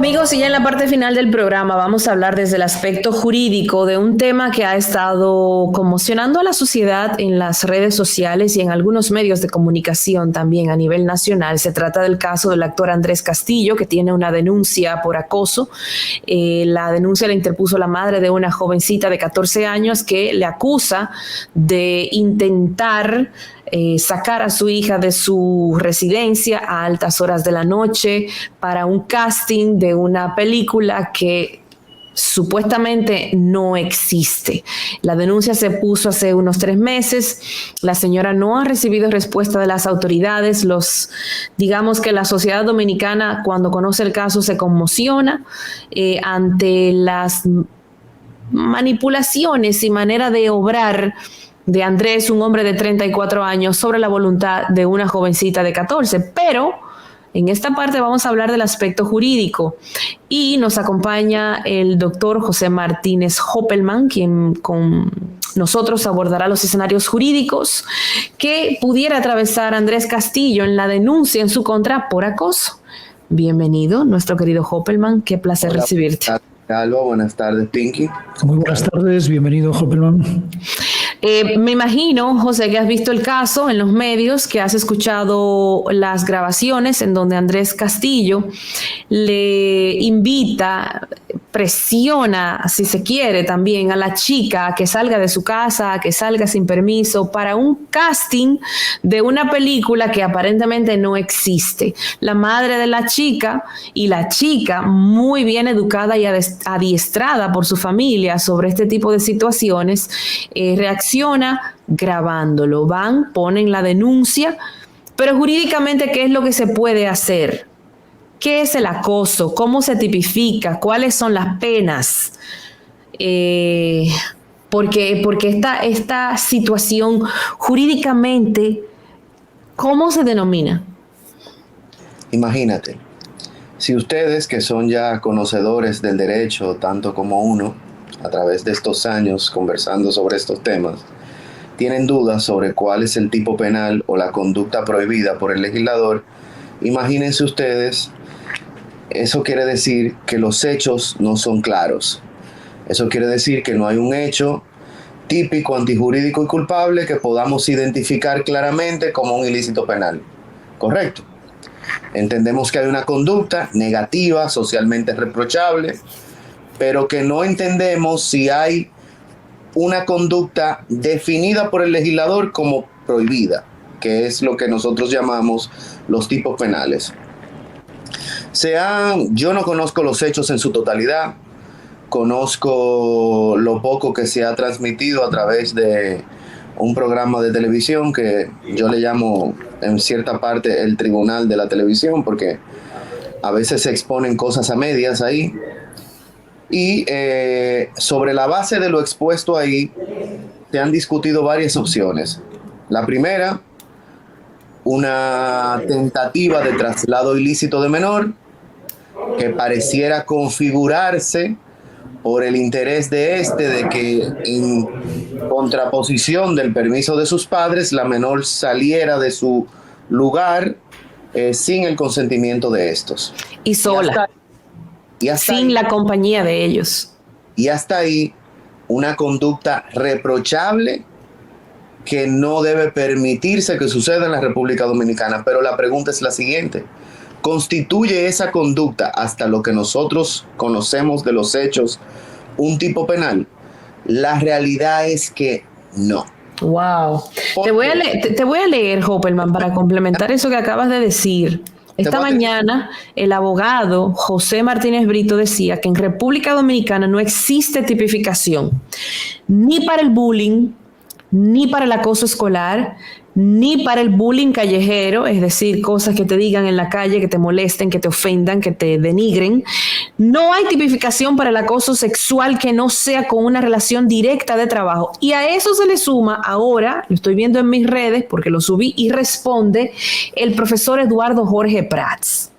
Amigos, y ya en la parte final del programa vamos a hablar desde el aspecto jurídico de un tema que ha estado conmocionando a la sociedad en las redes sociales y en algunos medios de comunicación también a nivel nacional. Se trata del caso del actor Andrés Castillo, que tiene una denuncia por acoso. La denuncia la interpuso la madre de una jovencita de 14 años que le acusa de intentar sacar a su hija de su residencia a altas horas de la noche para un casting de una película que supuestamente no existe. La denuncia se puso hace unos 3 meses. La señora no ha recibido respuesta de las autoridades. Digamos que la sociedad dominicana, cuando conoce el caso, se conmociona ante las manipulaciones y manera de obrar de Andrés, un hombre de 34 años, sobre la voluntad de una jovencita de 14. Pero en esta parte vamos a hablar del aspecto jurídico y nos acompaña el doctor José Martínez Hoppelman, quien con nosotros abordará los escenarios jurídicos que pudiera atravesar Andrés Castillo en la denuncia en su contra por acoso. Bienvenido, nuestro querido Hoppelman. Qué placer recibirte. Alba, buenas tardes, Pinky. Muy buenas tardes, bienvenido, Hoppelman. Me imagino, José, que has visto el caso en los medios, que has escuchado las grabaciones en donde Andrés Castillo le invita, presiona, si se quiere, también a la chica a que salga de su casa, a que salga sin permiso para un casting de una película que aparentemente no existe. La madre de la chica y la chica, muy bien educada y adiestrada por su familia sobre este tipo de situaciones, reacciona grabándolo. Ponen la denuncia, pero jurídicamente, ¿qué es lo que se puede hacer? ¿Qué es el acoso? ¿Cómo se tipifica? ¿Cuáles son las penas? Porque esta situación jurídicamente, ¿cómo se denomina? Imagínate, si ustedes, que son ya conocedores del derecho, tanto como uno, a través de estos años conversando sobre estos temas, tienen dudas sobre cuál es el tipo penal o la conducta prohibida por el legislador, imagínense ustedes, eso quiere decir que los hechos no son claros. Eso quiere decir que no hay un hecho típico, antijurídico y culpable que podamos identificar claramente como un ilícito penal. ¿Correcto? Entendemos que hay una conducta negativa, socialmente reprochable, pero que no entendemos si hay una conducta definida por el legislador como prohibida, que es lo que nosotros llamamos los tipos penales. Yo no conozco los hechos en su totalidad, conozco lo poco que se ha transmitido a través de un programa de televisión que yo le llamo en cierta parte el tribunal de la televisión, porque a veces se exponen cosas a medias ahí. Y sobre la base de lo expuesto ahí, se han discutido varias opciones. La primera, una tentativa de traslado ilícito de menor, que pareciera configurarse por el interés de que en contraposición del permiso de sus padres, la menor saliera de su lugar sin el consentimiento de estos. Y sola. Sin la compañía de ellos. Y hasta ahí, una conducta reprochable que no debe permitirse que suceda en la República Dominicana. Pero la pregunta es la siguiente: ¿constituye esa conducta, hasta lo que nosotros conocemos de los hechos, un tipo penal? La realidad es que no. Wow. Te voy a leer, Hoppelman, para complementar eso que acabas de decir. Esta mañana el abogado José Martínez Brito decía que en República Dominicana no existe tipificación ni para el bullying, ni para el acoso escolar, ni para el bullying callejero, es decir, cosas que te digan en la calle, que te molesten, que te ofendan, que te denigren. No hay tipificación para el acoso sexual que no sea con una relación directa de trabajo. Y a eso se le suma ahora, lo estoy viendo en mis redes porque lo subí y responde el profesor Eduardo Jorge Prats.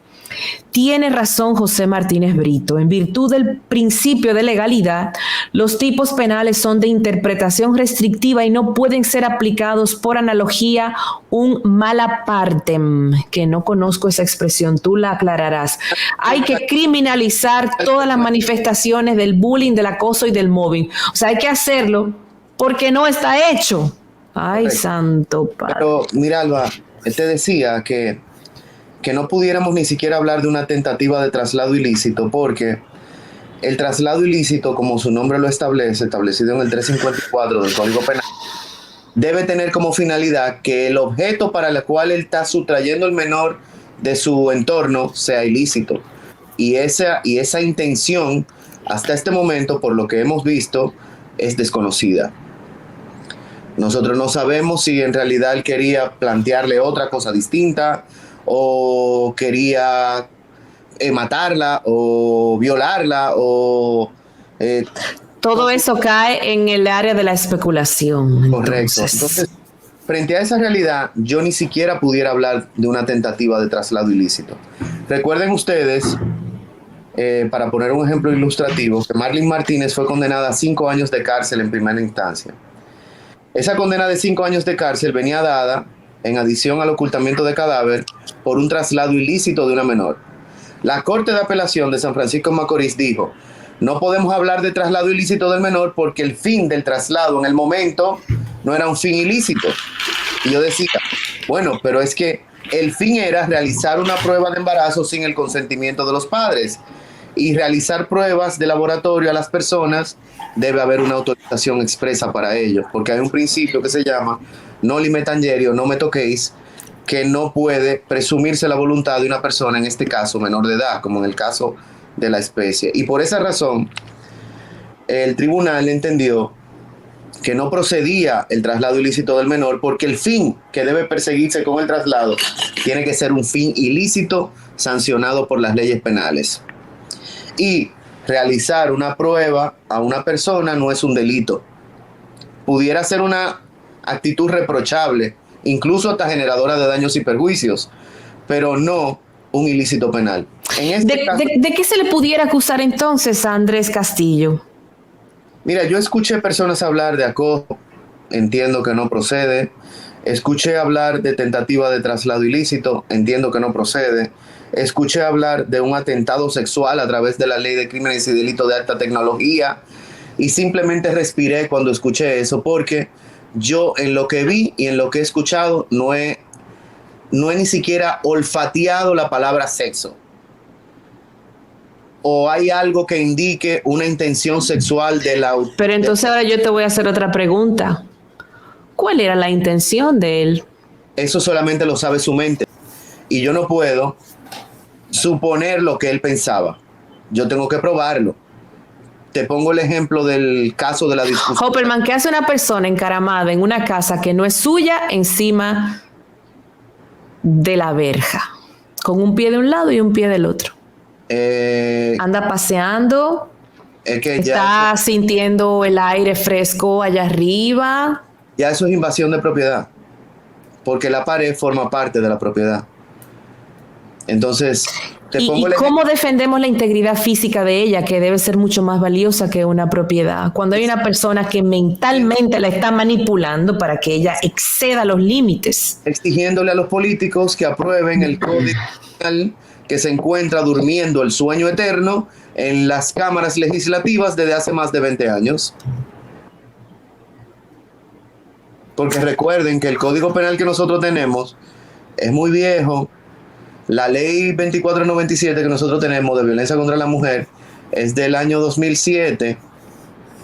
Tiene razón José Martínez Brito. En virtud del principio de legalidad, los tipos penales son de interpretación restrictiva y no pueden ser aplicados por analogía un mala partem, que no conozco esa expresión, tú la aclararás. Hay que criminalizar todas las manifestaciones del bullying, del acoso y del mobbing. O sea, hay que hacerlo porque no está hecho. Ay, Correcto. Santo Padre. Pero mira, Alba, él te decía que no pudiéramos ni siquiera hablar de una tentativa de traslado ilícito, porque el traslado ilícito, como su nombre lo establece, establecido en el 354 del Código Penal, debe tener como finalidad que el objeto para el cual él está sustrayendo al menor de su entorno sea ilícito. Y esa intención, hasta este momento, por lo que hemos visto, es desconocida. Nosotros no sabemos si en realidad él quería plantearle otra cosa distinta, o quería matarla o violarla o todo eso cae en el área de la especulación. Correcto. Entonces, frente a esa realidad, yo ni siquiera pudiera hablar de una tentativa de traslado ilícito. Recuerden ustedes, para poner un ejemplo ilustrativo, que Marlene Martínez fue condenada a 5 años de cárcel en primera instancia. Esa condena de 5 años de cárcel venía dada en adición al ocultamiento de cadáver por un traslado ilícito de una menor. La Corte de Apelación de San Francisco de Macorís dijo: no podemos hablar de traslado ilícito del menor porque el fin del traslado en el momento no era un fin ilícito. Y yo decía, bueno, pero es que el fin era realizar una prueba de embarazo sin el consentimiento de los padres, y realizar pruebas de laboratorio a las personas debe haber una autorización expresa para ello, porque hay un principio que se llama no me tangere o no me toquéis, que no puede presumirse la voluntad de una persona, en este caso menor de edad, como en el caso de la especie. Y por esa razón, el tribunal entendió que no procedía el traslado ilícito del menor, porque el fin que debe perseguirse con el traslado tiene que ser un fin ilícito sancionado por las leyes penales. Y realizar una prueba a una persona no es un delito. Pudiera ser una actitud reprochable, incluso hasta generadora de daños y perjuicios, pero no un ilícito penal. ¿De qué se le pudiera acusar entonces a Andrés Castillo? Mira, yo escuché personas hablar de acoso, entiendo que no procede. Escuché hablar de tentativa de traslado ilícito, entiendo que no procede. Escuché hablar de un atentado sexual a través de la ley de crímenes y delitos de alta tecnología, y simplemente respiré cuando escuché eso, porque yo en lo que vi y en lo que he escuchado no he ni siquiera olfateado la palabra sexo. ¿O hay algo que indique una intención sexual de la... Pero entonces ahora yo te voy a hacer otra pregunta. ¿Cuál era la intención de él? Eso solamente lo sabe su mente. Y yo no puedo suponer lo que él pensaba. Yo tengo que probarlo. Te pongo el ejemplo del caso de la discusión. Hopperman, ¿qué hace una persona encaramada en una casa que no es suya encima de la verja? Con un pie de un lado y un pie del otro. Anda paseando, está sintiendo el aire fresco allá arriba. Ya eso es invasión de propiedad, porque la pared forma parte de la propiedad. Entonces, ¿Y cómo defendemos la integridad física de ella, que debe ser mucho más valiosa que una propiedad? Cuando hay una persona que mentalmente la está manipulando para que ella exceda los límites. Exigiéndole a los políticos que aprueben el código penal que se encuentra durmiendo el sueño eterno en las cámaras legislativas desde hace más de 20 años. Porque recuerden que el código penal que nosotros tenemos es muy viejo. La ley 2497 que nosotros tenemos de violencia contra la mujer es del año 2007,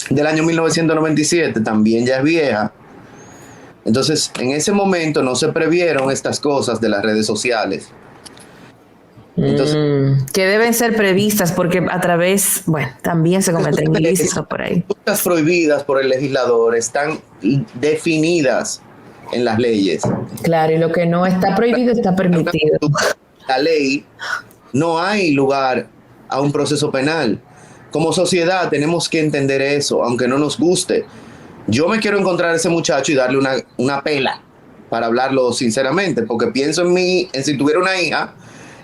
del año 1997, también ya es vieja. Entonces, en ese momento no se previeron estas cosas de las redes sociales. Entonces, que deben ser previstas porque a través, bueno, también se cometen ilícitos por ahí. Las prohibidas por el legislador están definidas en las leyes. Claro, y lo que no está prohibido está permitido. La ley, no hay lugar a un proceso penal. Como sociedad tenemos que entender eso, aunque no nos guste. Yo me quiero encontrar a ese muchacho y darle una pela, para hablarlo sinceramente, porque pienso en si tuviera una hija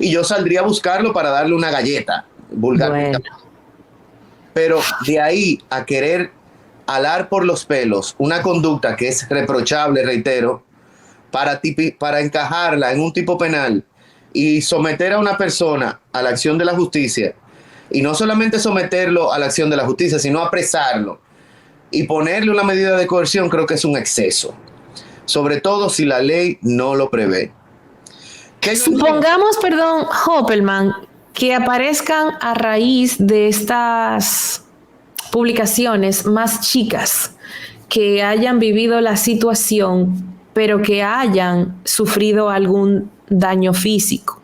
y yo saldría a buscarlo para darle una galleta, vulgarmente. Bueno. Pero de ahí a querer alar por los pelos una conducta que es reprochable, reitero, para encajarla en un tipo penal y someter a una persona a la acción de la justicia, y no solamente someterlo a la acción de la justicia, sino apresarlo y ponerle una medida de coerción, creo que es un exceso, sobre todo si la ley no lo prevé. Supongamos, perdón, Hoppelman, que aparezcan a raíz de estas publicaciones más chicas que hayan vivido la situación, pero que hayan sufrido algún daño físico.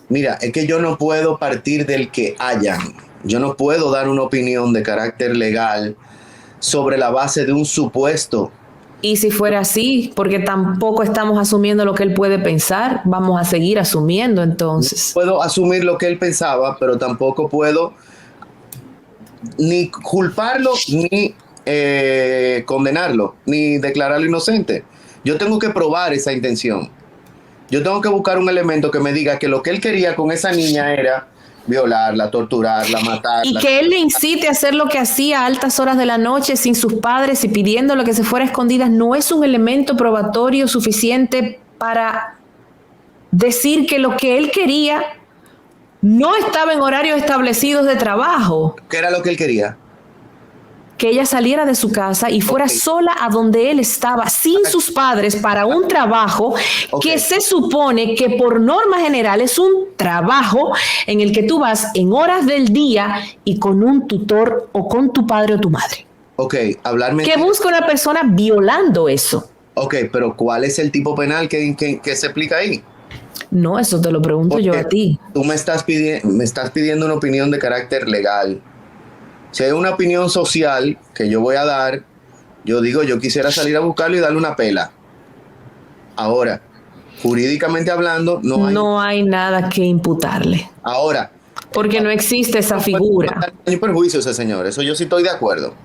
Mira, es que yo no puedo partir del que hayan. Yo no puedo dar una opinión de carácter legal sobre la base de un supuesto. Y si fuera así, porque tampoco estamos asumiendo lo que él puede pensar, vamos a seguir asumiendo entonces. No puedo asumir lo que él pensaba, pero tampoco puedo ni culparlo, ni condenarlo, ni declararlo inocente. Yo tengo que probar esa intención. Yo tengo que buscar un elemento que me diga que lo que él quería con esa niña era violarla, torturarla, matarla. Y que él le incite a hacer lo que hacía a altas horas de la noche sin sus padres y pidiéndole que se fuera a escondidas, no es un elemento probatorio suficiente para decir que lo que él quería no estaba en horarios establecidos de trabajo. ¿Qué era lo que él quería? Que ella saliera de su casa y fuera sola a donde él estaba, sin sus padres, para un trabajo que se supone que por norma general es un trabajo en el que tú vas en horas del día y con un tutor o con tu padre o tu madre. Ok, hablarme. ¿Qué busca una persona violando eso? Ok, pero ¿cuál es el tipo penal que se aplica ahí? No, eso te lo pregunto yo a ti. Tú me estás pidiendo una opinión de carácter legal. Si hay una opinión social que yo voy a dar, yo digo, yo quisiera salir a buscarlo y darle una pela. Ahora, jurídicamente hablando, no hay nada que imputarle. Ahora. Porque no existe esa figura. No hay perjuicio ese señor, eso yo sí estoy de acuerdo.